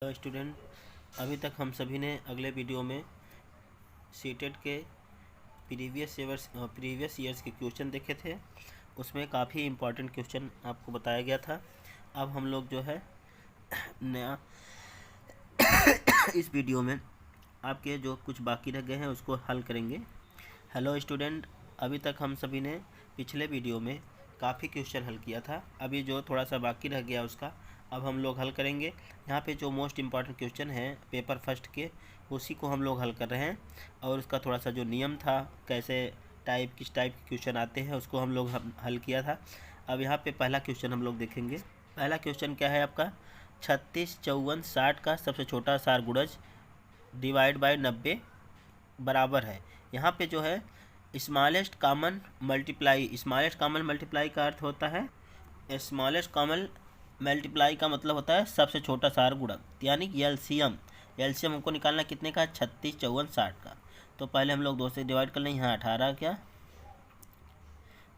Student, अभी तक हम सभी ने अगले वीडियो में सीटेट के प्रीवियस ईयर्स के क्वेश्चन देखे थे। उसमें काफ़ी इम्पोर्टेंट क्वेश्चन आपको बताया गया था। अब हम लोग जो है नया इस वीडियो में आपके जो कुछ बाकी रह गए हैं उसको हल करेंगे। हेलो स्टूडेंट, अभी तक हम सभी ने पिछले वीडियो में काफ़ी क्वेश्चन हल किया था। अभी जो थोड़ा सा बाकी रह गया उसका अब हम लोग हल करेंगे। यहाँ पे जो मोस्ट इम्पॉर्टेंट क्वेश्चन है पेपर फर्स्ट के, उसी को हम लोग हल कर रहे हैं। और उसका थोड़ा सा जो नियम था, कैसे किस टाइप के क्वेश्चन आते हैं, उसको हम लोग हल किया था। अब यहाँ पे पहला क्वेश्चन हम लोग देखेंगे। पहला क्वेश्चन क्या है आपका, 36, 54, 60 का सबसे छोटा सार गुणज डिवाइड बाय 90 बराबर है। यहाँ पे जो है स्मॉलेस्ट कॉमन मल्टीप्लाई का अर्थ होता है, स्मॉलेस्ट कॉमन मल्टीप्लाई का मतलब होता है सबसे छोटा सार गुणक, यानी कि एलसीएम हमको निकालना कितने का, 36, 54, 60 का। तो पहले हम लोग 2 से डिवाइड कर लें। यहाँ 18 क्या,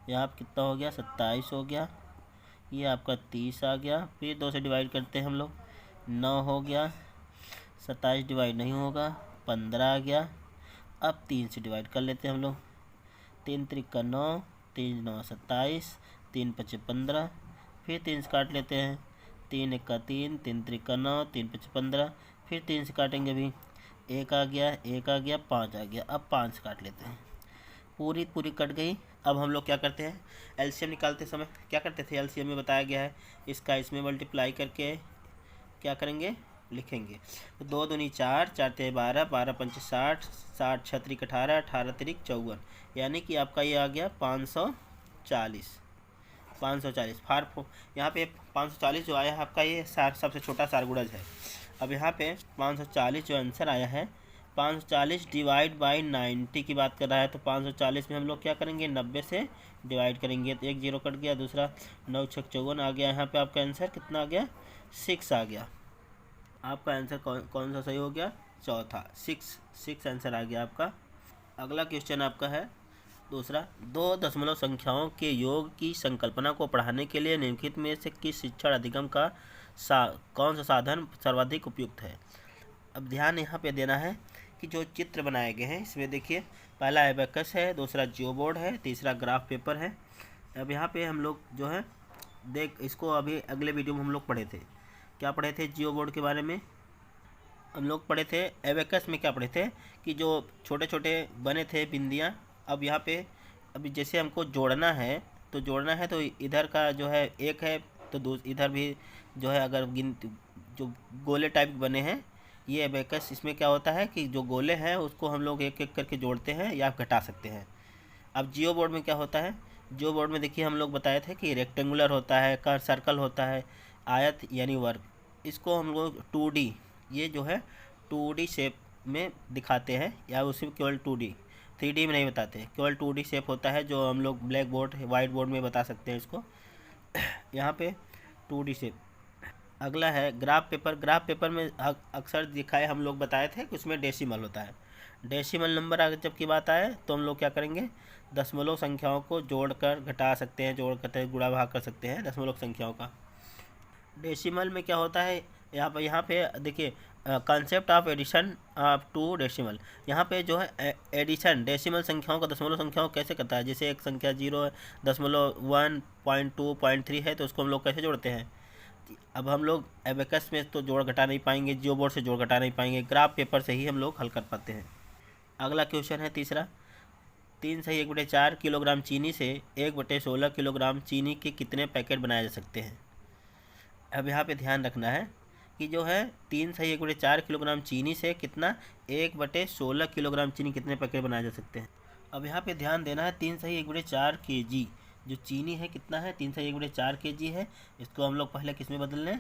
यहाँ आप कितना हो गया, 27 हो गया। ये आपका 30 आ गया। फिर 2 से डिवाइड करते हैं हम लोग, 9 हो गया। 27 डिवाइड नहीं होगा, 15 आ गया। अब 3 से डिवाइड कर लेते हैं हम लोग। 3 त्रिका 9, 3 9 27, 3 5 15। फिर 3 से काट लेते हैं, 3 1 3, 3 त्रिका 9, 3 5 15। फिर 3 से काटेंगे, भी 1 आ गया, 1 आ गया, 5 आ गया। अब 5 से काट लेते हैं, पूरी कट गई। अब हम लोग क्या करते हैं, एलसीएम निकालते समय क्या करते थे, एलसीएम में बताया गया है इसका इसमें मल्टीप्लाई करके क्या करेंगे, लिखेंगे। तो 2 दूनी 4, 4 तेरह 12, 12 पंच 60, 60 6 त्रिक 18, 18 त्रिक 54, यानी कि आपका ये आ गया 540। यहाँ पे 540 जो आया है आपका, ये सबसे छोटा सार गुणज है। अब यहाँ पे 540 जो आंसर आया है, 540 डिवाइड बाई 90 की बात कर रहा है। तो 540 में हम लोग क्या करेंगे, 90 से डिवाइड करेंगे। तो 1 0 कट गया, दूसरा 9 6 54 आ गया। यहाँ पे आपका आंसर कितना आ गया, 6 आ गया। आपका आंसर कौन सा सही हो गया, चौथा, 6 आंसर आ गया आपका। अगला क्वेश्चन आपका है दूसरा, 2 दशमलव संख्याओं के योग की संकल्पना को पढ़ाने के लिए निम्नलिखित में से किस शिक्षण अधिगम का कौन सा साधन सर्वाधिक उपयुक्त है। अब ध्यान यहाँ पे देना है कि जो चित्र बनाए गए हैं इसमें देखिए, पहला एबेकस है, दूसरा जियोबोर्ड है, तीसरा ग्राफ पेपर है। अब यहाँ पे हम लोग जो है इसको अभी अगले वीडियो में हम लोग पढ़े थे। क्या पढ़े थे, जियोबोर्ड के बारे में हम लोग पढ़े थे। एबेकस में क्या पढ़े थे कि जो छोटे छोटे बने थे बिंदियाँ। अब यहाँ पे अभी जैसे हमको जोड़ना है तो इधर का जो है एक है, तो इधर भी जो है अगर जो गोले टाइप बने हैं, ये एबेकस। इसमें क्या होता है कि जो गोले हैं उसको हम लोग एक एक करके जोड़ते हैं या घटा सकते हैं। अब जियो बोर्ड में क्या होता है, जियो बोर्ड में देखिए हम लोग बताए थे कि रेक्टेंगुलर होता है, सर्कल होता है, आयत यानी वर्ग। इसको हम लोग 2D, ये जो है 2D शेप में दिखाते हैं, या उसी में केवल 2D, 3D में नहीं बताते, केवल 2D शेप होता है जो हम लोग ब्लैक बोर्ड वाइट बोर्ड में बता सकते हैं इसको। यहाँ पे 2D शेप। अगला है ग्राफ पेपर। ग्राफ पेपर में अक्सर दिखाए हम लोग बताए थे कि उसमें डेसिमल होता है। डेसिमल नंबर अगर जब की बात आए तो हम लोग क्या करेंगे, दशमलव संख्याओं को जोड़कर घटा सकते हैं, जोड़ करते गुणा भाग कर सकते हैं दशमलव संख्याओं का। डेसिमल में क्या होता है, यहाँ पे देखिए, concept of addition of 2 decimal. यहाँ पे जो है एडिशन डेसिमल संख्याओं का दशमलव संख्याओं कैसे करता है। जैसे एक संख्या 0 दशमलव 1 0.2 0.3 है, तो उसको हम लोग कैसे जोड़ते हैं। अब हम लोग एबेकस में तो जोड़ घटा नहीं पाएंगे, जियो बोर्ड से जोड़ घटा नहीं पाएंगे, ग्राफ पेपर से ही हम लोग हल कर पाते हैं। अगला क्वेश्चन है तीसरा, 3 सही 1/4 किलोग्राम चीनी से 1/16 किलोग्राम चीनी के कितने पैकेट बनाए जा सकते हैं। अब यहाँ पे ध्यान रखना है कि जो है 3 सही 1/4 किलोग्राम चीनी से कितना, 1/16 किलोग्राम चीनी कितने पैकेट बनाए जा सकते हैं। अब यहाँ पे ध्यान देना है, 3 सही 1/4 kg जो चीनी है कितना है, 3 सही 1/4 kg है। इसको हम लोग पहले किस में बदल लें,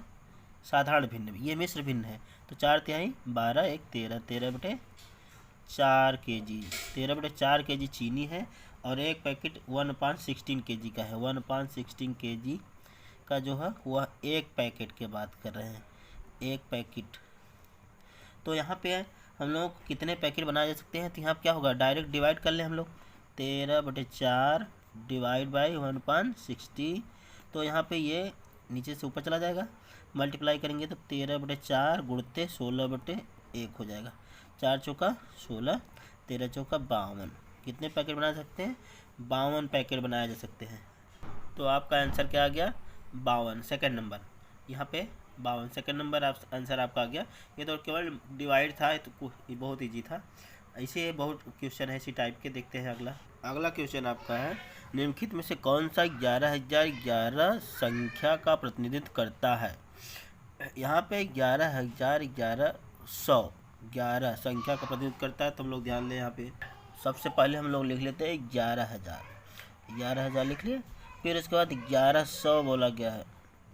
साधारण भिन्न में। ये मिश्र भिन्न है, तो 4 तिहाई 12 1 13, 13/4 kg, 13/4 kg चीनी है। और एक पैकेट 1/16 kg का है। 1/16 kg का जो है वह एक पैकेट की बात कर रहे हैं, एक पैकेट। तो यहाँ पे हम लोग कितने पैकेट बनाए जा सकते हैं, तो यहाँ क्या होगा, डायरेक्ट डिवाइड कर लें हम लोग, 13/4 डिवाइड बाई 1/60। तो यहाँ पे ये नीचे से ऊपर चला जाएगा, मल्टीप्लाई करेंगे तो 13/4 गुणते 16/1 हो जाएगा। 4 चौका 16, 13 चौका 52। कितने पैकेट बना सकते हैं? 52 पैकेट बनाए जा सकते हैं। तो आपका आंसर क्या आ गया? 52, सेकेंड नंबर। यहाँ पे 52 सेकेंड नंबर आंसर आपका आ गया। ये तो केवल डिवाइड था, तो ये बहुत ईजी था। ऐसे बहुत क्वेश्चन है इसी टाइप के। देखते हैं अगला क्वेश्चन आपका है, निम्नलिखित में से कौन सा 11,011 संख्या का प्रतिनिधित्व करता है? यहाँ पे 11,011 संख्या का प्रतिनिधित्व करता है। तो हम लोग ध्यान दें, यहाँ पे सबसे पहले हम लोग लिख लेते हैं 11,000 लिख लिए। फिर उसके बाद 1100 बोला गया है,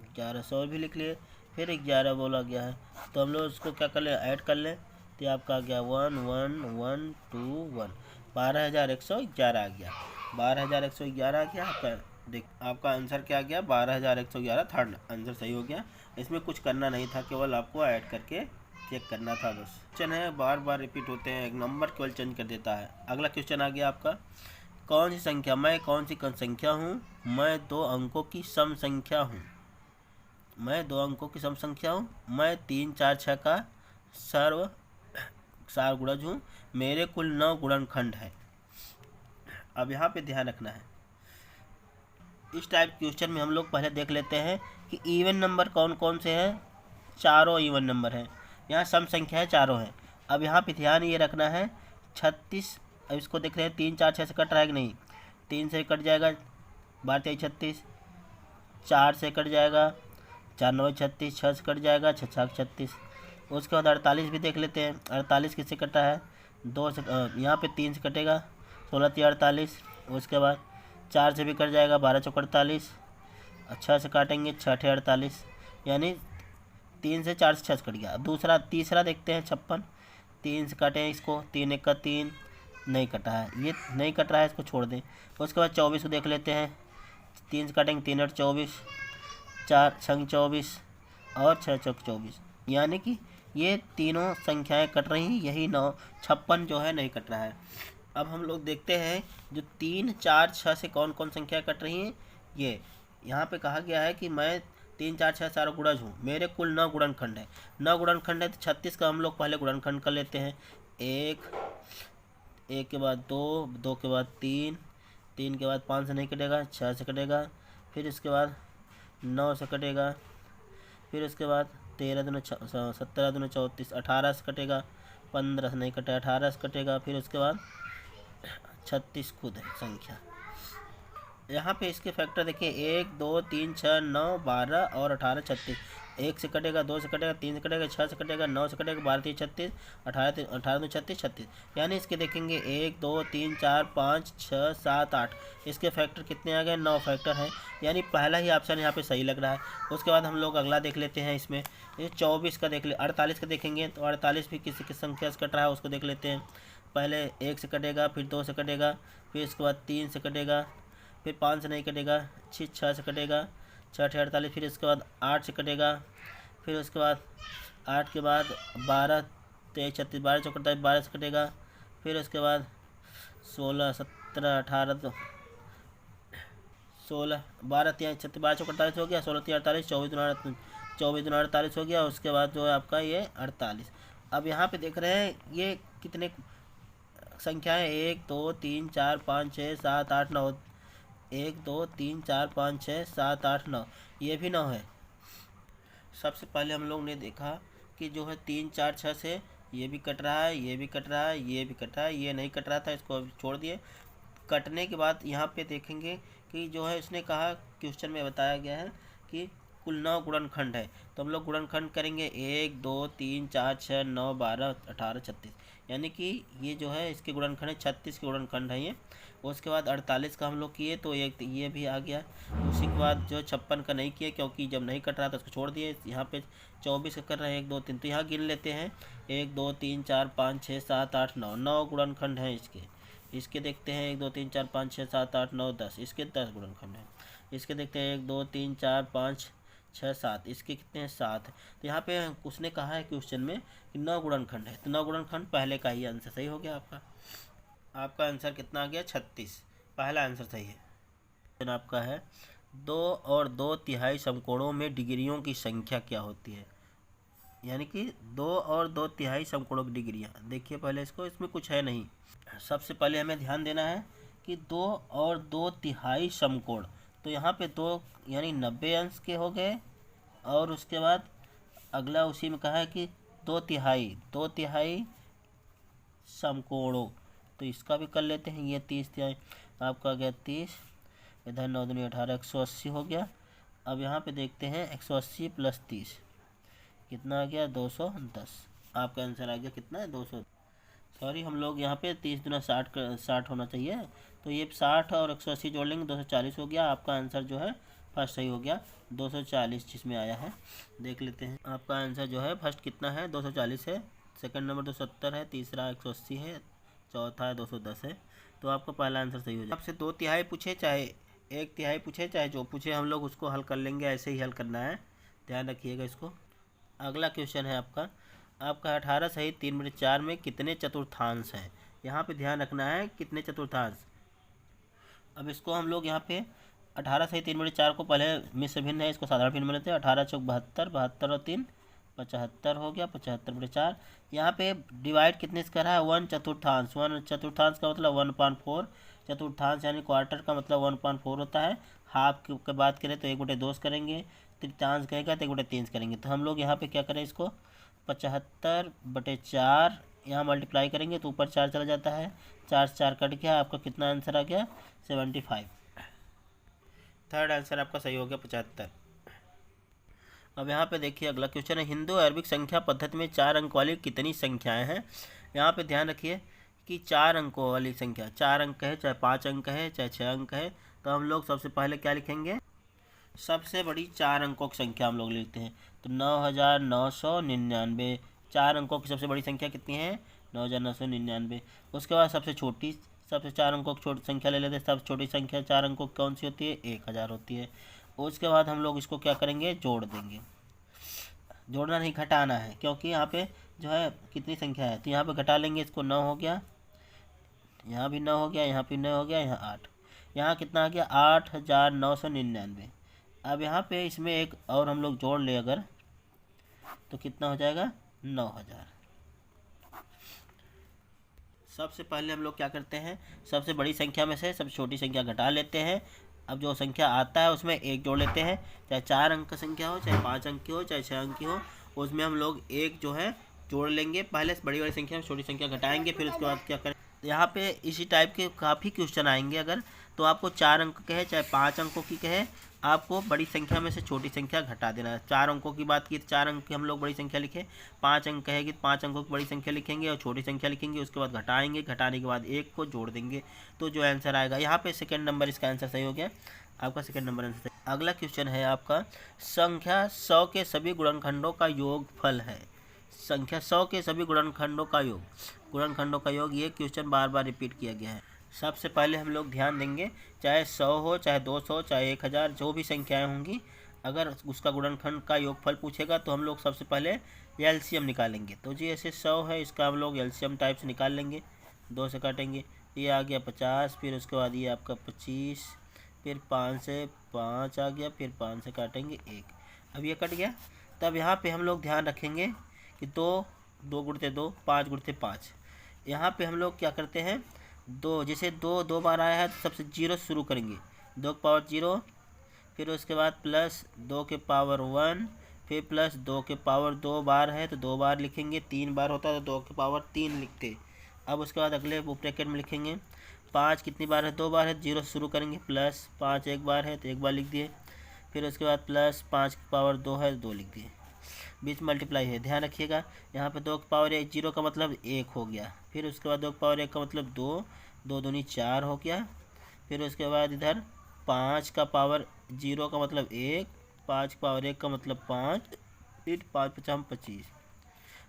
1100 भी लिख लिए। फिर 11 बोला गया है, तो हम लोग उसको क्या कर लें, ऐड कर लें। तो आपका आ गया 1 1 1 2 1, 12,111 आ गया। 12,111 आ गया आपका आंसर क्या आ गया? 12,111 थर्ड आंसर सही हो गया। इसमें कुछ करना नहीं था, केवल आपको ऐड करके चेक करना था बस। क्वेश्चन है बार बार रिपीट होते हैं, एक नंबर केवल चेंज कर देता है। अगला क्वेश्चन आ गया आपका, कौन सी संख्या, मैं कौन सी संख्या हूँ? मैं 2 अंकों की सम संख्या हूँ। मैं 2 अंकों की सम संख्या हूँ। मैं 3 4 6 का सार गुणज हूँ। मेरे कुल 9 गुणनखंड है। अब यहाँ पे ध्यान रखना है, इस टाइप क्वेश्चन में हम लोग पहले देख लेते हैं कि इवन नंबर कौन कौन से हैं। चारों इवन नंबर हैं। यहाँ सम संख्या है, चारों हैं। अब यहाँ पे ध्यान ये रखना है 36, अब इसको देख रहे हैं 3 4 6 से कट रहा है कि नहीं? 3 से कट जाएगा, 12 3 36। 4 से कट जाएगा, 4 9 36। 6 से कट जाएगा, 6 6 36। उसके बाद 48 भी देख लेते हैं। 48 किससे कटा है? 2 से, यहाँ पे 3 से कटेगा, 16 3 48। उसके बाद 4 से भी कट जाएगा, 12 चौक 48। 6 से काटेंगे, 6 6 48, यानी 3 से 4 से 6 से कट गया। अब तीसरा देखते हैं 56। 3 से काटें इसको, 3 1 का 3, नहीं कटा है, ये नहीं कट रहा है, इसको छोड़ दें। उसके बाद 24 को देख लेते हैं। 3 से काटेंगे, 3 8 24, 4 6 24 और 6 चौक 24, यानी कि ये तीनों संख्याएं कट रही हैं, यही 9 56 जो है नहीं कट रहा है। अब हम लोग देखते हैं जो 3 4 6 से कौन कौन संख्या कट रही हैं। ये यहाँ पे कहा गया है कि मैं 3 4 6 सारा गुणज हूँ। मेरे कुल 9 गुणनखंड है। 9 गुणनखंड है तो 36 का हम लोग पहले गुणनखंड कर लेते हैं। 1 1 के बाद 2 2 के बाद 3 3 के बाद 5 से नहीं कटेगा, 6 से कटेगा। फिर इसके बाद 9 से कटेगा। फिर उसके बाद 13 दूनी 17 दूनी 34, 18 से कटेगा। 15 से नहीं कटेगा, 18 से कटेगा। फिर उसके बाद 36 खुद है संख्या। यहाँ पे इसके फैक्टर देखिए, 1 2 3 6 9 12 और 18 36। 1 से कटेगा, 2 से कटेगा, 3 से कटेगा, 6 से कटेगा, 9 से कटेगा, 12 3 36, 18 2 36 36। यानी इसके देखेंगे 1 2 3 4 5 6 7 8। इसके फैक्टर कितने आ गए? 9 फैक्टर हैं। यानी पहला ही ऑप्शन यहाँ पे सही लग रहा है। उसके बाद हम लोग अगला देख लेते हैं। इसमें ये 24 का देख ले, 48 का देखेंगे तो 48 भी किसी की संख्या से कट रहा है, उसको देख लेते हैं। पहले 1 से कटेगा, फिर 2 से कटेगा, फिर इसके बाद 3 से कटेगा, फिर 5 से नहीं कटेगा, 6 से कटेगा, 6 6 48। फिर इसके बाद 8 से कटेगा। फिर उसके बाद 8 के बाद 12 23 36, 12 चौक 48, 12 से कटेगा। फिर उसके बाद 16 17 18 16 12 3 36, 12 चौक 48 हो गया, 16 3 48, 24 दूना 48 हो गया। उसके बाद जो है आपका ये 48। अब यहाँ पे देख रहे हैं ये कितने संख्याएं, 1 2 3 4 5 6 7 8 9। 1 2 3 4 5 6 7 8 9, ये भी 9 है। सबसे पहले हम लोग ने देखा कि जो है 3 4 6 से ये भी कट रहा है, ये भी कट रहा है, ये भी कट रहा है, ये नहीं कट रहा था, इसको अभी छोड़ दिए। कटने के बाद यहाँ पे देखेंगे कि जो है इसने कहा, क्वेश्चन में बताया गया है कि कुल 9 गुणनखंड है। तो हम लोग गुणनखंड करेंगे, 1 2 3 4 6 9 12 18 36, यानी कि ये जो है इसके गुणनखंड है, 36 के गुणनखंड है ये। उसके बाद 48 का हम लोग किए तो ये भी आ गया। उसी के बाद जो 56 का नहीं किए, क्योंकि जब नहीं कट रहा था उसको छोड़ दिए। यहाँ पे 24 का कर रहे हैं, 1 2 3, तो यहाँ गिन लेते हैं 1 2 3 4 5 6 7 8 9, 9 गुणनखंड हैं इसके देखते हैं 1 2 3 4 5 6 7 8 9 10, इसके 10 गुणनखंड हैं। इसके देखते हैं 1 2 3 4 5 6 7, इसके कितने हैं? 7। तो यहाँ पे उसने कहा है क्वेश्चन में कि 9 गुणनखंड है, तो 9 गुणनखंड पहले का ही आंसर सही हो गया। आपका आंसर कितना आ गया? 36, पहला आंसर सही है। आपका है 2 और 2/3 समकोणों में डिग्रियों की संख्या क्या होती है। यानी कि 2 और 2/3 समकोणों की डिग्रियाँ। देखिए पहले इसको, इसमें कुछ है नहीं। सबसे पहले हमें ध्यान देना है कि 2 और 2/3 समकोण, तो यहाँ पे 2 यानी 90 अंश के हो गए, और उसके बाद अगला उसी में कहा है कि 2/3 समकोणों, तो इसका भी कर लेते हैं। ये 30/3 आपका गया 30, इधर 9 दूनी 18, 180 हो गया। अब यहाँ पे देखते हैं 180 + 30 कितना आ गया, 210। आपका आंसर आ गया कितना है, 200। सॉरी, हम लोग यहाँ पे 30 दूना 60 होना चाहिए, तो ये 60 और 180 जोड़ लेंगे, 240 हो गया। आपका आंसर जो है फर्स्ट सही हो गया, 240 जिसमें आया है। देख लेते हैं आपका आंसर जो है फर्स्ट कितना है, 240 है। सेकंड नंबर 270 है, तीसरा 180 है, चौथा 210 है। तो आपका पहला आंसर सही हो जाए। आपसे 2/3 पूछे चाहे 1/3 पूछे, चाहे जो पूछे, हम लोग उसको हल कर लेंगे, ऐसे ही हल करना है, ध्यान रखिएगा इसको। अगला क्वेश्चन है आपका 18 सहित 3/4 में कितने चतुर्थांश हैं। यहाँ पे ध्यान रखना है कितने चतुर्थांश। अब इसको हम लोग यहाँ पे 18 सहित 3/4 को पहले मिश्र भिन्न है, इसको साधारण भिन्न बनाते हैं। 18 चौक 72, 72 और 3 75 हो गया, 75/4। यहाँ पे डिवाइड कितने से कर रहा है, 1 चतुर्थांश। 1 चतुर्थांश का मतलब 1/4, चतुर्थांश यानी क्वार्टर का मतलब 1/4 होता है। हाफ की बात करें तो 1/2 करेंगे, तृतीयांश कहेगा तो 1/3 करेंगे। तो हम लोग यहाँ पे क्या करें, इसको 75/4 यहाँ मल्टीप्लाई करेंगे तो ऊपर 4 चला जाता है, 4 से 4 कट गया। आपका कितना आंसर आ गया, 75। थर्ड आंसर आपका सही हो गया, 75। अब यहाँ पे देखिए अगला क्वेश्चन है, हिंदू अरबिक संख्या पद्धति में 4 अंक वाली कितनी संख्याएं हैं। यहाँ पे ध्यान रखिए कि 4 अंकों वाली संख्या, 4 अंक है, चाहे 5 अंक है, चाहे 6 अंक है, तो हम लोग सबसे पहले क्या लिखेंगे, सबसे बड़ी 4 अंकों की संख्या हम लोग लिखते हैं। तो 9999, 4 अंकों की सबसे बड़ी संख्या कितनी है, 9999। उसके बाद सबसे 4 अंकों की छोटी संख्या ले लेते हैं। सबसे छोटी संख्या 4 अंकों की कौन सी होती है, 1000 होती है। उसके बाद हम लोग इसको क्या करेंगे, जोड़ देंगे। जोड़ना नहीं, घटाना है, क्योंकि यहाँ पे जो है कितनी संख्या है, तो यहाँ पे घटा लेंगे। इसको 9 हो गया, यहाँ भी 9 हो गया, यहाँ भी 9 हो गया, यहाँ 8, यहाँ कितना आ गया, 8999। अब यहाँ पे इसमें एक और हम लोग जोड़ ले अगर, तो कितना हो जाएगा, 9000। सबसे पहले हम लोग क्या करते हैं, सबसे बड़ी संख्या में से सबसे छोटी संख्या घटा लेते हैं। अब जो संख्या आता है उसमें 1 जोड़ लेते हैं, चाहे 4 अंक की संख्या हो, चाहे 5 अंक की हो, चाहे 6 अंक की हो, उसमें हम लोग 1 जो है जोड़ लेंगे। पहले बड़ी बड़ी संख्या में छोटी संख्या घटाएंगे, फिर उसके बाद क्या करें। यहाँ पे इसी टाइप के काफ़ी क्वेश्चन आएंगे। अगर तो आपको 4 अंक कहे चाहे 5 अंकों की कहे, आपको बड़ी संख्या में से छोटी संख्या घटा देना है। 4 अंकों की बात की तो 4 अंक की हम लोग बड़ी संख्या लिखें, 5 अंक कहेगी तो 5 अंकों की बड़ी संख्या लिखेंगे और छोटी संख्या लिखेंगे। उसके बाद घटाएंगे, घटाने के बाद 1 को जोड़ देंगे, तो जो आंसर आएगा, यहाँ पे सेकंड नंबर इसका आंसर सही हो गया। आपका सेकंड नंबर आंसर सही। अगला क्वेश्चन है आपका, संख्या 100 के सभी गुणनखंडों का योगफल है। संख्या 100 के सभी गुणनखंडों का योग, गुणनखंडों का योग, ये क्वेश्चन बार बार रिपीट किया गया है। सबसे पहले हम लोग ध्यान देंगे, चाहे 100 हो, चाहे 200, चाहे 1000, जो भी संख्याएं होंगी, अगर उसका गुणनखंड का योगफल पूछेगा तो हम लोग सबसे पहले एलसीएम निकालेंगे। तो जी ऐसे 100 है, इसका हम लोग एलसीएम टाइप से निकाल लेंगे, 2 से काटेंगे, ये आ गया 50, फिर उसके बाद ये आपका 25, फिर 5 से 5 आ गया, फिर 5 से काटेंगे 1, अब ये कट गया। तब यहाँ पे हम लोग ध्यान रखेंगे कि 2 गुणते 2, 5 गुणते 5। यहाँ पे हम लोग क्या करते हैं, 2 जैसे 2 बार आया है तो सबसे 0 शुरू करेंगे, 2 की पावर 0, फिर उसके बाद प्लस 2 के पावर 1, फिर प्लस 2 के पावर 2 बार है तो 2 बार लिखेंगे, 3 बार होता है तो 2 के पावर 3 लिखते। अब उसके बाद अगले ब्रैकेट में लिखेंगे 5 कितनी बार है, 2 बार है, 0 शुरू करेंगे, प्लस 5 एक बार है तो 1 बार लिख दिए, फिर उसके बाद प्लस 5 की पावर 2 है तो 2 लिख दिए, बीच मल्टीप्लाई है, ध्यान रखिएगा। यहाँ पे 2 की पावर 1, 0 का मतलब 1 हो गया, फिर उसके बाद 2 की पावर 1 का मतलब 2, 2 दूनी 4 हो गया, फिर उसके बाद इधर 5 का पावर 0 का मतलब 1, 5 की पावर 1 का मतलब 5, फिर 5 5 25।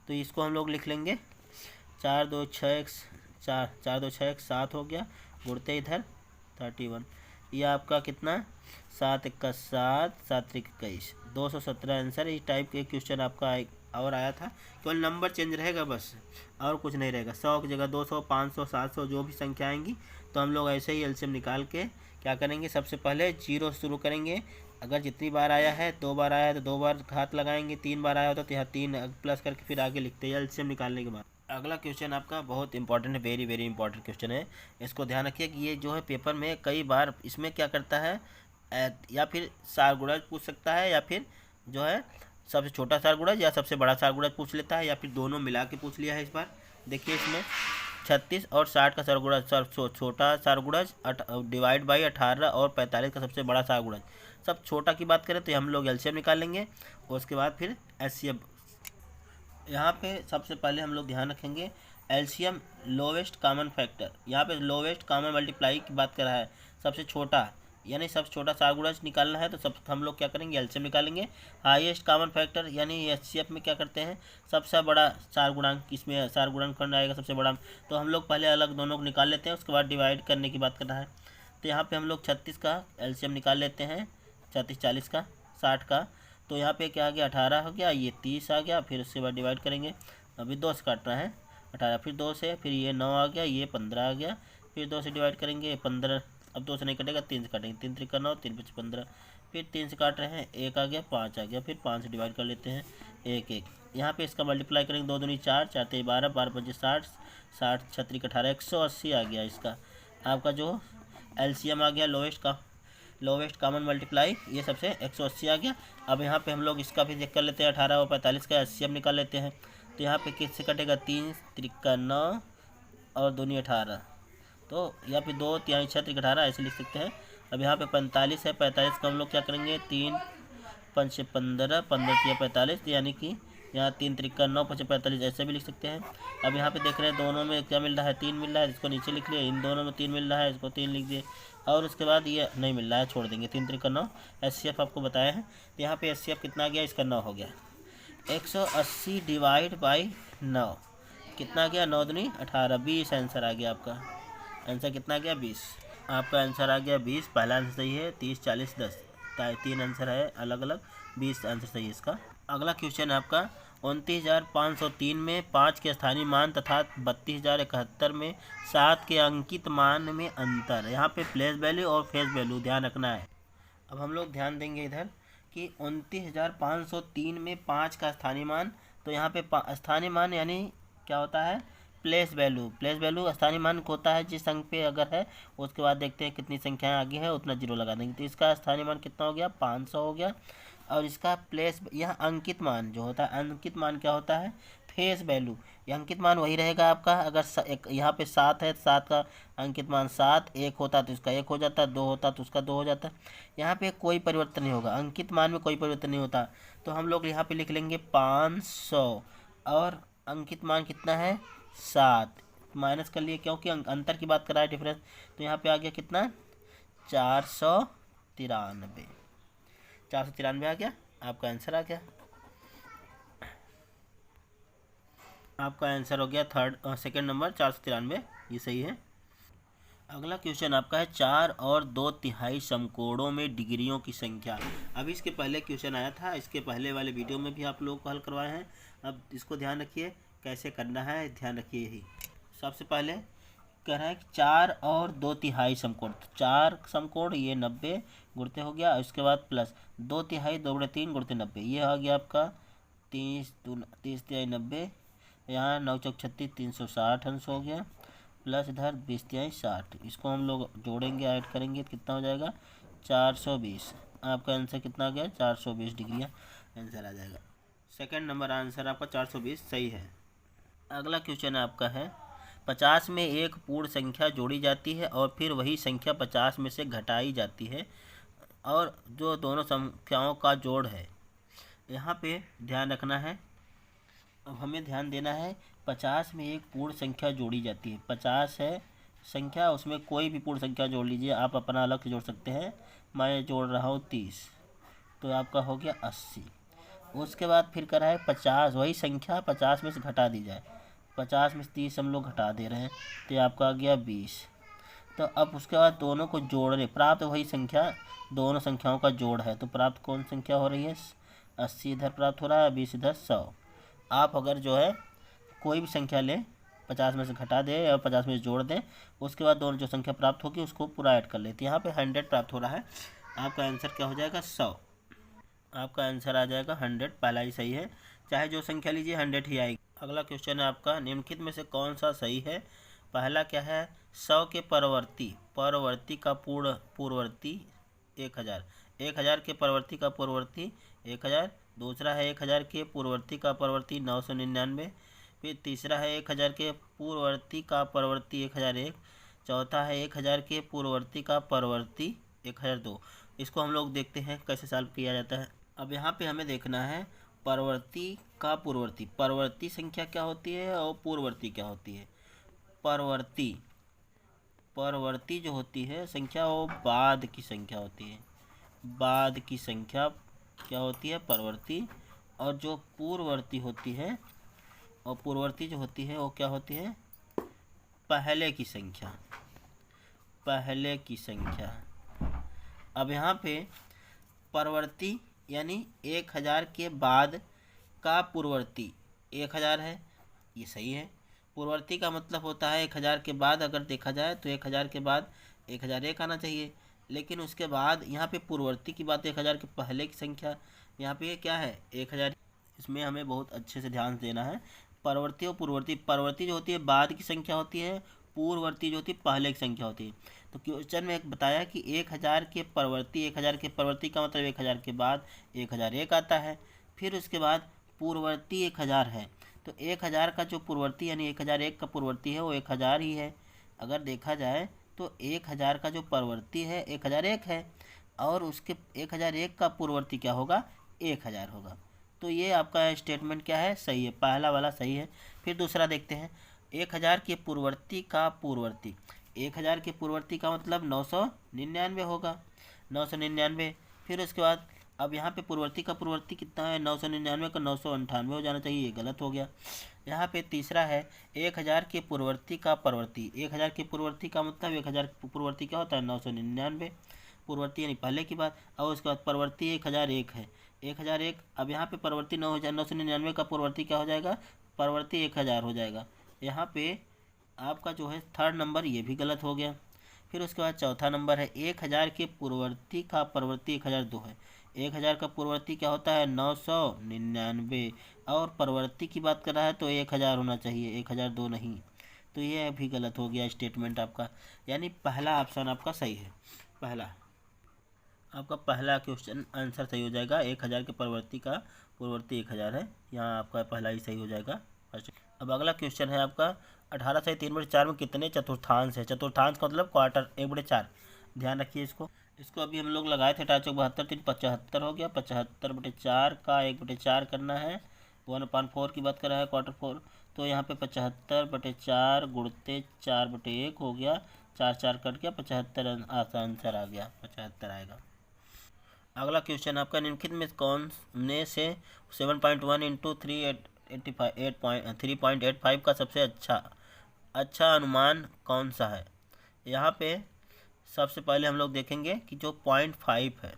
तो इसको हम लोग लिख लेंगे 4 2 6 4 2 6 7 हो गया, गुणते इधर 31, ये आपका कितना 7 1 का 7, 7 3 21, 217 आंसर। इस टाइप के क्वेश्चन आपका और आया था, केवल नंबर चेंज रहेगा बस, और कुछ नहीं रहेगा। 100 की जगह 200, 500, 700 जो भी संख्या आएंगी, तो हम लोग ऐसे ही एलसीएम निकाल के क्या करेंगे, सबसे पहले जीरो से शुरू करेंगे। अगर जितनी बार आया है, 2 बार आया है तो 2 बार घात लगाएंगे, 3 बार आया होता तो यहाँ 3 प्लस करके फिर आगे लिखते हैं एलसीएम निकालने के बाद। अगला क्वेश्चन आपका बहुत इंपॉर्टेंट है, वेरी वेरी इंपॉर्टेंट क्वेश्चन है। इसको ध्यान रखिए कि ये जो है पेपर में कई बार इसमें क्या करता है, या फिर सारगुणज पूछ सकता है, या फिर जो है सबसे छोटा सारगुणज या सबसे बड़ा सारगुणज पूछ लेता है, या फिर दोनों मिला के पूछ लिया है इस बार। देखिए इसमें 36 और 60 का सारगुणज, छोटा सारगुणज डिवाइड बाई 18 और 45 का सबसे बड़ा सारगुणज। सब छोटा की बात करें तो हम लोग एलसीएम निकाल लेंगे, उसके बाद फिर एचसीएफ। यहाँ पे सबसे पहले हम लोग ध्यान रखेंगे एलसीएम लोवेस्ट कॉमन फैक्टर। यहाँ पे लोवेस्ट कॉमन मल्टीप्लाई की बात कर रहा है, सबसे छोटा यानी सबसे छोटा सारगुणज निकालना है, तो सब हम लोग क्या करेंगे, एलसीएम निकालेंगे। हाईएस्ट कॉमन फैक्टर यानी एचसीएफ में क्या करते हैं, सबसे बड़ा सारगुणांक, इसमें सारगुणांक करना आएगा सबसे बड़ा, तो हम लोग पहले अलग दोनों को निकाल लेते हैं, उसके बाद डिवाइड करने की बात कर रहा है। तो यहाँ पे हम लोग 36 का एलसीएम निकाल लेते हैं, 36, 40 का, 60 का, तो यहाँ पे क्या आ गया, 18 हो गया, ये 30 आ गया, फिर उसके बाद डिवाइड करेंगे। अभी 2 से काटना है, 18 फिर 2 से, फिर ये 9 आ गया, ये 15 आ गया, फिर 2 से डिवाइड करेंगे 15, अब 2 से नहीं कटेगा, 3 से काटेंगे, 3 3 का 9, 3 5 15, फिर 3 से काट रहे हैं, 1 आ गया, 5 आ गया, फिर 5 से डिवाइड कर लेते हैं, 1 1। यहाँ पे इसका मल्टीप्लाई करेंगे, 2 दूनी 4, 4 3 12, 12 5 60, 60 36 18, 180 आ गया इसका आपका जो एलसीएम आ गया, लोवेस्ट कॉमन मल्टीप्लाई, ये सबसे 180 आ गया। अब यहाँ पे हम लोग इसका भी चेक कर लेते हैं, 18 और 45 का एलसीएम निकाल लेते हैं। तो यहाँ पे किससे कटेगा, 3 3 9 और 2 18, तो यहाँ पे 2 3 6 3 18 ऐसे लिख सकते हैं। अब यहाँ पे 45 है, 45 का हम लोग क्या करेंगे, 3 5 15, 15 45, यानी कि यहाँ 3 3 9 5 45 ऐसे भी लिख सकते हैं। अब यहाँ पे देख रहे हैं दोनों में क्या मिल रहा है, 3 मिल रहा है, इसको नीचे लिख लिए, इन दोनों में 3 मिल रहा है, इसको 3 लिख दिए, और उसके बाद ये नहीं मिल रहा है, छोड़ देंगे। 3 3 9 एचसीएफ आपको बताया है, तो यहाँ पे एचसीएफ कितना आ गया, इसका 9 हो गया। 180 डिवाइड बाई 9 कितना आ गया, 9 दूनी 18, 20 आंसर आ गया आपका। आंसर कितना आ गया, 20। आपका आंसर आ गया 20, पहला आंसर सही है। 30 40 10 3 आंसर है अलग अलग, 20 आंसर सही है इसका। अगला क्वेश्चन है आपका 29,503 में 5 के स्थानीय मान तथा 32,071 में 7 के अंकित मान में अंतर। यहाँ पे प्लेस वैल्यू और फेस वैल्यू ध्यान रखना है। अब हम लोग ध्यान देंगे इधर कि 29,503 में 5 का स्थानीय मान, तो यहाँ पे स्थानीय मान यानी क्या होता है, प्लेस वैल्यू। प्लेस वैल्यू स्थानीय मान होता है जिस अंक पे अगर है, उसके बाद देखते हैं कितनी संख्याएं आगे है, उतना जीरो लगा देंगे। तो इसका स्थानीय मान कितना हो गया, 500 हो गया। और इसका प्लेस, यह अंकित मान जो होता है, अंकित मान क्या होता है, फेस वैल्यू। ये अंकित मान वही रहेगा आपका, अगर यहाँ पे 7 है, 7 का अंकित मान 7, 1 होता तो इसका 1 हो जाता, 2 होता तो उसका 2 हो जाता। यहाँ पे कोई परिवर्तन नहीं होगा, अंकित मान में कोई परिवर्तन नहीं होता। तो हम लोग यहाँ पे लिख लेंगे 500, और अंकित मान कितना है, 7, माइनस कर लिए क्योंकि अंतर की बात कर रहा है, डिफरेंस। तो यहाँ पे आ गया कितना, 493, 493 आ गया, आपका आंसर आ गया। आपका आंसर हो गया सेकंड नंबर 493, ये सही है। अगला क्वेश्चन आपका है 4 और 2/3 समकोणों में डिग्रियों की संख्या। अभी इसके पहले क्वेश्चन आया था, इसके पहले वाले वीडियो में भी आप लोगों को हल करवाए हैं। अब इसको ध्यान रखिए कैसे करना है, ध्यान रखिए यही। सबसे पहले कह रहा है कि 4 और 2/3 समकोण, तो 4 समकोण ये 90 गुणते हो गया, उसके बाद प्लस 2/3 2 बटे 3 गुणते 90, ये आ गया आपका 30 3 90, यहाँ 9 चौक 36, 360 अंश हो गया, प्लस इधर 20 60, इसको हम लोग जोड़ेंगे, ऐड करेंगे, कितना हो जाएगा, 420। आपका आंसर कितना आ गया, 420 डिग्रियाँ आंसर आ जाएगा। सेकंड नंबर आंसर आपका 420 सही है। अगला क्वेश्चन आपका है 50 में एक पूर्ण संख्या जोड़ी जाती है और फिर वही संख्या 50 में से घटाई जाती है, और जो दोनों संख्याओं का जोड़ है। यहाँ पे ध्यान रखना है, अब हमें ध्यान देना है, 50 में एक पूर्ण संख्या जोड़ी जाती है। 50 है संख्या, उसमें कोई भी पूर्ण संख्या जोड़ लीजिए, आप अपना अलग से जोड़ सकते हैं। मैं जोड़ रहा हूँ 30, तो आपका हो गया 80। उसके बाद फिर करा है 50, वही संख्या 50 में से घटा दी जाए, 50 में से 30 हम लोग घटा दे रहे हैं, तो आपका आ गया 20। तो अब उसके बाद दोनों को जोड़ने, प्राप्त वही संख्या, दोनों संख्याओं का जोड़ है, तो प्राप्त कौन संख्या हो रही है, 80 इधर प्राप्त हो रहा है, 20 इधर 100। आप अगर जो है कोई भी संख्या लें, 50 में से घटा दें या 50 में से जोड़ दें, उसके बाद दोनों जो संख्या प्राप्त होगी उसको पूरा ऐड कर लेते हैं। यहाँ पे 100 प्राप्त हो रहा है, आपका आंसर क्या हो जाएगा 100। आपका आंसर आ जाएगा 100, पहला ही सही है, चाहे जो संख्या लीजिए 100 ही आएगी। अगला क्वेश्चन है आपका, निम्नलिखित में से कौन सा सही है। पहला क्या है, 100 के परवर्ती, परवर्ती का पूर्ववर्ती 1000, 1000 के परवर्ती का पूर्ववर्ती 1000। दूसरा है 1000 के पूर्ववर्ती का परवर्ती 999। फिर तीसरा है 1000 के पूर्ववर्ती का परवर्ती 1001। चौथा है 1000 के पूर्ववर्ती का परवर्ती 1002। इसको हम लोग देखते हैं कैसे सॉल्व किया जाता है। अब यहाँ पे हमें देखना है परवर्ती का पूर्ववर्ती, परवर्ती संख्या क्या होती है और पूर्ववर्ती क्या होती है। परवर्ती, परवर्ती जो होती है संख्या वो बाद की संख्या होती है, बाद की संख्या क्या होती है परवर्ती। और जो पूर्ववर्ती होती है, और पूर्ववर्ती जो होती है वो क्या होती है पहले की संख्या, पहले की संख्या। अब यहाँ पे परवर्ती यानी 1000 के बाद का पूर्ववर्ती 1000 है, ये सही है। पूर्ववर्ती का मतलब होता है 1000 के बाद अगर देखा जाए तो 1000 के बाद 1001 आना चाहिए, लेकिन उसके बाद यहाँ पे पूर्ववर्ती की बात 1000 के पहले की संख्या, यहाँ पे ये क्या है 1000। इसमें हमें बहुत अच्छे से ध्यान देना है। परवर्ती और पूर्ववर्ती, परवर्ती जो होती है बाद की संख्या होती है, पूर्ववर्ती जो होती है पहले की संख्या होती है। तो क्वेश्चन में एक बताया कि 1000 के परवर्ती, 1000 के परवर्ती का मतलब 1000 के बाद 1001 आता है। फिर उसके बाद पूर्ववर्ती 1000 है, तो 1000 का जो पूर्ववर्ती यानी 1001 का पूर्ववर्ती है वो 1000 ही है। अगर देखा जाए तो 1000 का जो परवर्ती है 1001 है, और उसके 1001 का पूर्ववर्ती क्या होगा 1000 होगा। तो ये आपका स्टेटमेंट क्या है सही है, पहला वाला सही है। फिर दूसरा देखते हैं, 1000 के पूर्ववर्ती का पूर्ववर्ती, 1000 के पूर्ववर्ती का मतलब 999 होगा, 999। फिर उसके बाद अब यहाँ पे पूर्ववर्ती का पूर्ववर्ती कितना है 999 का 998 हो जाना चाहिए, ये गलत हो गया। यहाँ पे तीसरा है 1000 के पूर्ववर्ती का परवर्ती, 1000 के पूर्ववर्ती का मतलब 1000 पूर्ववर्ती क्या होता है 999, पूर्ववर्ती यानी पहले की बात। और उसके बाद परवर्ती 1001 है, 1001। अब यहाँ पे परवर्ती 999 का पूर्ववर्ती क्या हो जाएगा परवर्ती 1000 हो जाएगा। यहाँ पे आपका जो है थर्ड नंबर ये भी गलत हो गया। फिर उसके बाद चौथा नंबर है 1000 के पूर्ववर्ती का परवर्ती 1002 है, 1000 का पूर्ववर्ती क्या होता है 999, और परवर्ती की बात कर रहा है तो 1000 होना चाहिए 1002 नहीं। तो ये भी गलत हो गया स्टेटमेंट आपका, यानी पहला ऑप्शन आपका सही है। पहला आपका पहला क्वेश्चन आंसर सही हो जाएगा, 1000 के परवर्ती का पूर्ववर्ती 1000 है, यहाँ आपका पहला ही सही हो जाएगा। अब अगला क्वेश्चन है आपका, 18 से 3/4 में कितने चतुर्थांश है। चतुर्थांश का मतलब क्वार्टर 1/4, ध्यान रखिए इसको अभी हम लोग लगाए थे 4×72 3 75 हो गया। 75/4 का 1/4 करना है, 1/4 की बात कर रहा है क्वार्टर 4। तो यहाँ पे 75/4 गुणते 4/1 हो गया, 4 4 कट गया, 75 आंसर आ गया, 75 आएगा। अगला क्वेश्चन आपका, निम्नलिखित में कौन ने से 7.1 इंटू 3.85 का सबसे अच्छा अनुमान कौन सा है। यहाँ पे सबसे पहले हम लोग देखेंगे कि जो 0.5 है,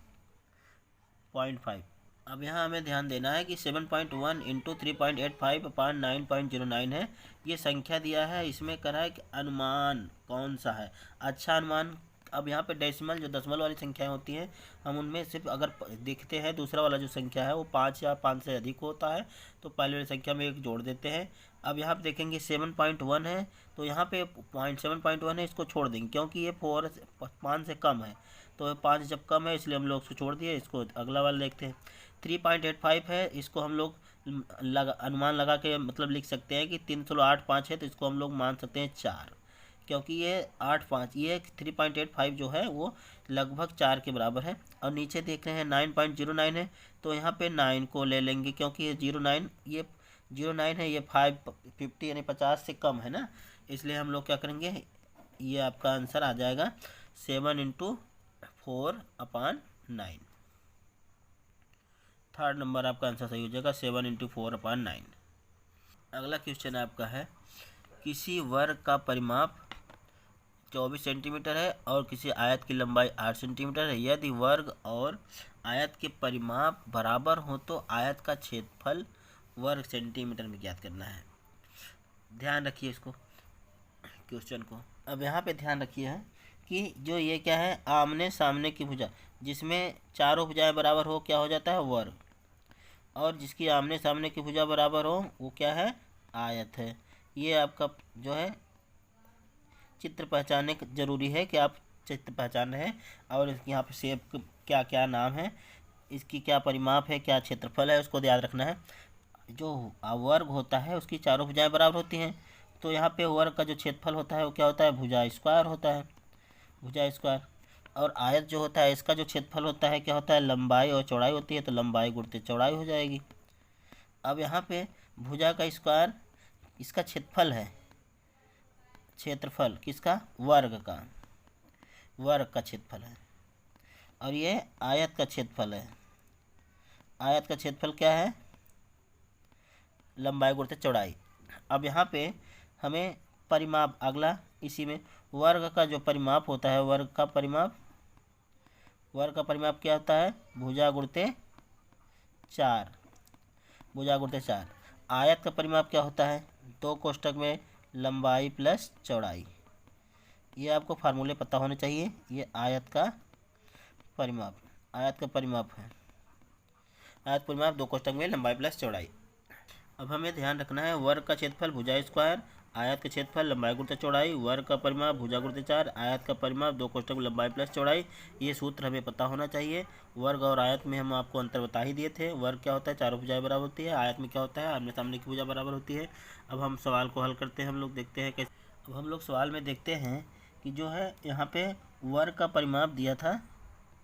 0.5। अब यहाँ हमें ध्यान देना है कि 7.1 इंटू 3.85 अपान 9.09 है, ये संख्या दिया है, इसमें कह रहा है कि अनुमान कौन सा है अच्छा अनुमान। अब यहाँ पे डेसिमल जो दशमलव वाली संख्याएं होती हैं, हम उनमें सिर्फ अगर देखते हैं दूसरा वाला जो संख्या है वो 5 या 5 से अधिक होता है तो पहले वाली संख्या में एक जोड़ देते हैं। अब यहाँ पे देखेंगे 7.1 है, तो यहाँ पे 7.1 है, इसको छोड़ देंगे क्योंकि ये 5 से कम है, तो 5 जब कम है इसलिए हम लोग उसको छोड़ दिए। इसको अगला वाला देखते हैं, 3.85 है, इसको हम लोग अनुमान लगा के मतलब लिख सकते हैं कि 3/8 है, तो इसको हम लोग मान सकते हैं 4, क्योंकि ये 8/5, ये 3.85 जो है वो लगभग 4 के बराबर है। और नीचे देख रहे हैं 9.09 है, तो यहाँ पे 9 को ले लेंगे क्योंकि ये 09 है, ये 50 यानी 50 से कम है ना, इसलिए हम लोग क्या करेंगे, ये आपका आंसर आ जाएगा 7 इंटू 4/9। थर्ड नंबर आपका आंसर सही हो जाएगा 7 इंटू 4/9। अगला क्वेश्चन आपका है, किसी वर्ग का परिमाप 24 सेंटीमीटर है और किसी आयत की लंबाई 8 सेंटीमीटर है। यदि वर्ग और आयत के परिमाप बराबर हो तो आयत का क्षेत्रफल वर्ग सेंटीमीटर में ज्ञात करना है। ध्यान रखिए इसको क्वेश्चन को। अब यहाँ पे ध्यान रखिए है कि जो ये क्या है, आमने सामने की भुजा जिसमें चारों भुजाएं बराबर हो क्या हो जाता है, वर्ग। और जिसकी आमने सामने की भुजा बराबर हो वो क्या है, आयत है। ये आपका जो है चित्र पहचानने जरूरी है कि आप चित्र पहचान रहे हैं। और यहाँ पे शेप क्या क्या नाम है, इसकी क्या परिमाप है, क्या क्षेत्रफल है, उसको याद रखना है। जो वर्ग होता है उसकी चारों भुजाएं बराबर होती हैं, तो यहाँ पे वर्ग का जो क्षेत्रफल होता है वो क्या होता है, भुजा स्क्वायर होता है, भुजा स्क्वायर। और आयत जो होता है इसका जो क्षेत्रफल होता है क्या होता है, लंबाई और चौड़ाई होती है, तो लंबाई गुणित चौड़ाई हो जाएगी। अब यहाँ पे भुजा का स्क्वायर इसका क्षेत्रफल है, क्षेत्रफल किसका, वर्ग का, वर्ग का क्षेत्रफल है। और ये आयत का क्षेत्रफल है, आयत का क्षेत्रफल क्या है, लंबाई गुणित चौड़ाई। अब यहाँ पे हमें परिमाप, अगला इसी में वर्ग का जो परिमाप होता है, वर्ग का परिमाप क्या होता है, भुजा गुणित 4, भुजा गुणित 4। आयत का परिमाप क्या होता है, 2 कोष्ठक में लंबाई प्लस चौड़ाई। ये आपको फार्मूले पता होने चाहिए। ये आयत का परिमाप, आयत का परिमाप है, आयत परिमाप 2 कोष्ठक में लंबाई प्लस चौड़ाई। अब हमें ध्यान रखना है वर्ग का क्षेत्रफल भुजा स्क्वायर, आयत का क्षेत्रफल लंबाई गुणित चौड़ाई, वर्ग का परिमाप भुजा गुणित 4, आयत का परिमाप 2 कोष्ठक में लंबाई प्लस चौड़ाई। ये सूत्र हमें पता होना चाहिए। वर्ग और आयत में हम आपको अंतर बता ही दिए थे। वर्ग क्या होता है, चारों भुजाएं बराबर होती है। आयत में क्या होता है, आमने सामने की भुजा बराबर होती है। अब हम सवाल को हल करते हैं, हम लोग देखते हैं कैसे। अब हम लोग सवाल में देखते हैं कि जो है यहाँ पे वर्ग का परिमाप दिया था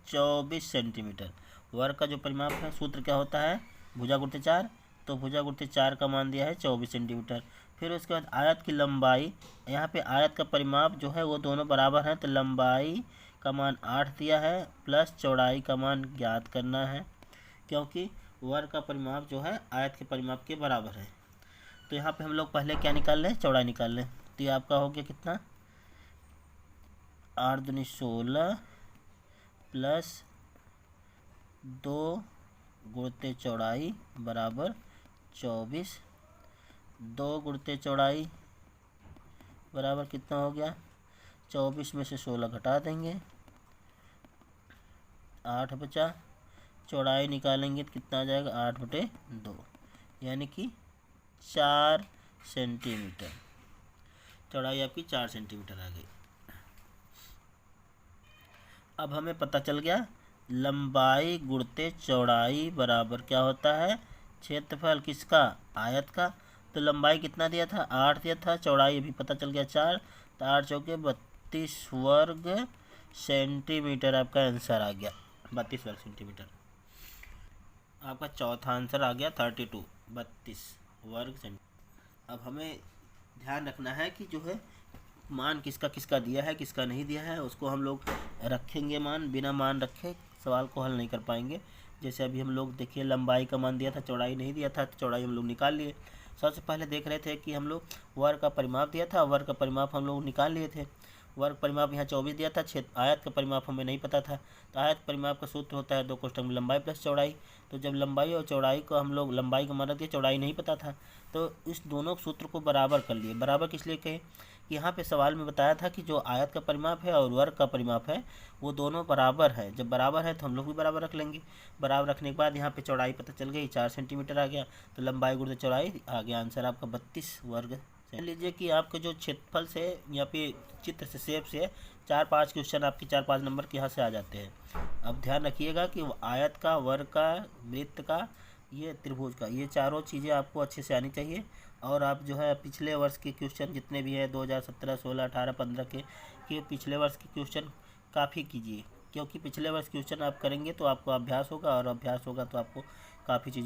24 सेंटीमीटर। वर्ग का जो परिमाप है, सूत्र क्या होता है, भुजा गुणित 4, तो भुजा गुणित 4 का मान दिया है 24 सेंटीमीटर। फिर उसके बाद आयत की लंबाई, यहाँ पे आयत का परिमाप जो है वो दोनों बराबर हैं, तो लंबाई का मान 8 दिया है प्लस चौड़ाई का मान ज्ञात करना है, क्योंकि वर्ग का परिमाप जो है आयत के परिमाप के बराबर है। तो यहाँ पे हम लोग पहले क्या निकाल लें, चौड़ाई निकाल लें। तो ये आपका हो गया कितना, 8 दूनी 16 प्लस 2 गुणित चौड़ाई बराबर 24। 2 गुणित चौड़ाई बराबर कितना हो गया, 24 में से 16 घटा देंगे, 8 बचा। चौड़ाई निकालेंगे तो कितना आ जाएगा, 8/2, यानी कि 4 सेंटीमीटर। चौड़ाई आपकी 4 सेंटीमीटर आ गई। अब हमें पता चल गया लंबाई गुणित चौड़ाई बराबर क्या होता है, क्षेत्रफल किसका, आयत का। तो लंबाई कितना दिया था, 8 दिया था, चौड़ाई अभी पता चल गया 4, तो 8 चौके 32 वर्ग सेंटीमीटर आपका आंसर आ गया, 32 वर्ग सेंटीमीटर। आपका चौथा आंसर आ गया 32 वर्ग सेंटीमीटर। अब हमें ध्यान रखना है कि जो है मान किसका किसका दिया है, किसका नहीं दिया है, उसको हम लोग रखेंगे मान। बिना मान रखे सवाल को हल नहीं कर पाएंगे। जैसे अभी हम लोग देखिए लंबाई का मान दिया था, चौड़ाई नहीं दिया था, तो चौड़ाई हम लोग निकाल लिए। सबसे पहले देख रहे थे कि हम लोग वर्ग का परिमाप दिया था, वर्ग का परिमाप हम लोग निकाल लिए थे। वर्ग परिमाप यहाँ 24 दिया था, आयत का परिमाप हमें नहीं पता था, तो आयत परिमाप का सूत्र होता है 2 कोष्ठक में लंबाई प्लस चौड़ाई। तो जब लंबाई और चौड़ाई को हम लोग, लंबाई का मान दिया, चौड़ाई नहीं पता था, तो इस दोनों सूत्र को बराबर कर लिए। बराबर किस लिए कहे, यहाँ पे सवाल में बताया था कि जो आयत का परिमाप है और वर्ग का परिमाप है वो दोनों बराबर है। जब बराबर है तो हम लोग भी बराबर रख लेंगे। बराबर रखने के बाद यहाँ पे चौड़ाई पता चल गई, 4 सेंटीमीटर आ गया, तो लंबाई गुणित चौड़ाई आ गया, आंसर आपका 32 वर्ग। मान लीजिए कि आपके जो क्षेत्रफल से या फिर चित्र से, शेप से 4-5 क्वेश्चन आपके 4-5 नंबर के यहाँ से आ जाते हैं। अब ध्यान रखिएगा कि आयत का, वर्ग का, वृत्त का, ये त्रिभुज का, ये चारों चीज़ें आपको अच्छे से आनी चाहिए। और आप जो है पिछले वर्ष के क्वेश्चन जितने भी है 2017, 16, 18, 15 के पिछले वर्ष के क्वेश्चन काफ़ी कीजिए, क्योंकि पिछले वर्ष क्वेश्चन आप करेंगे तो आपको अभ्यास होगा, और अभ्यास होगा तो आपको काफ़ी चीज़ें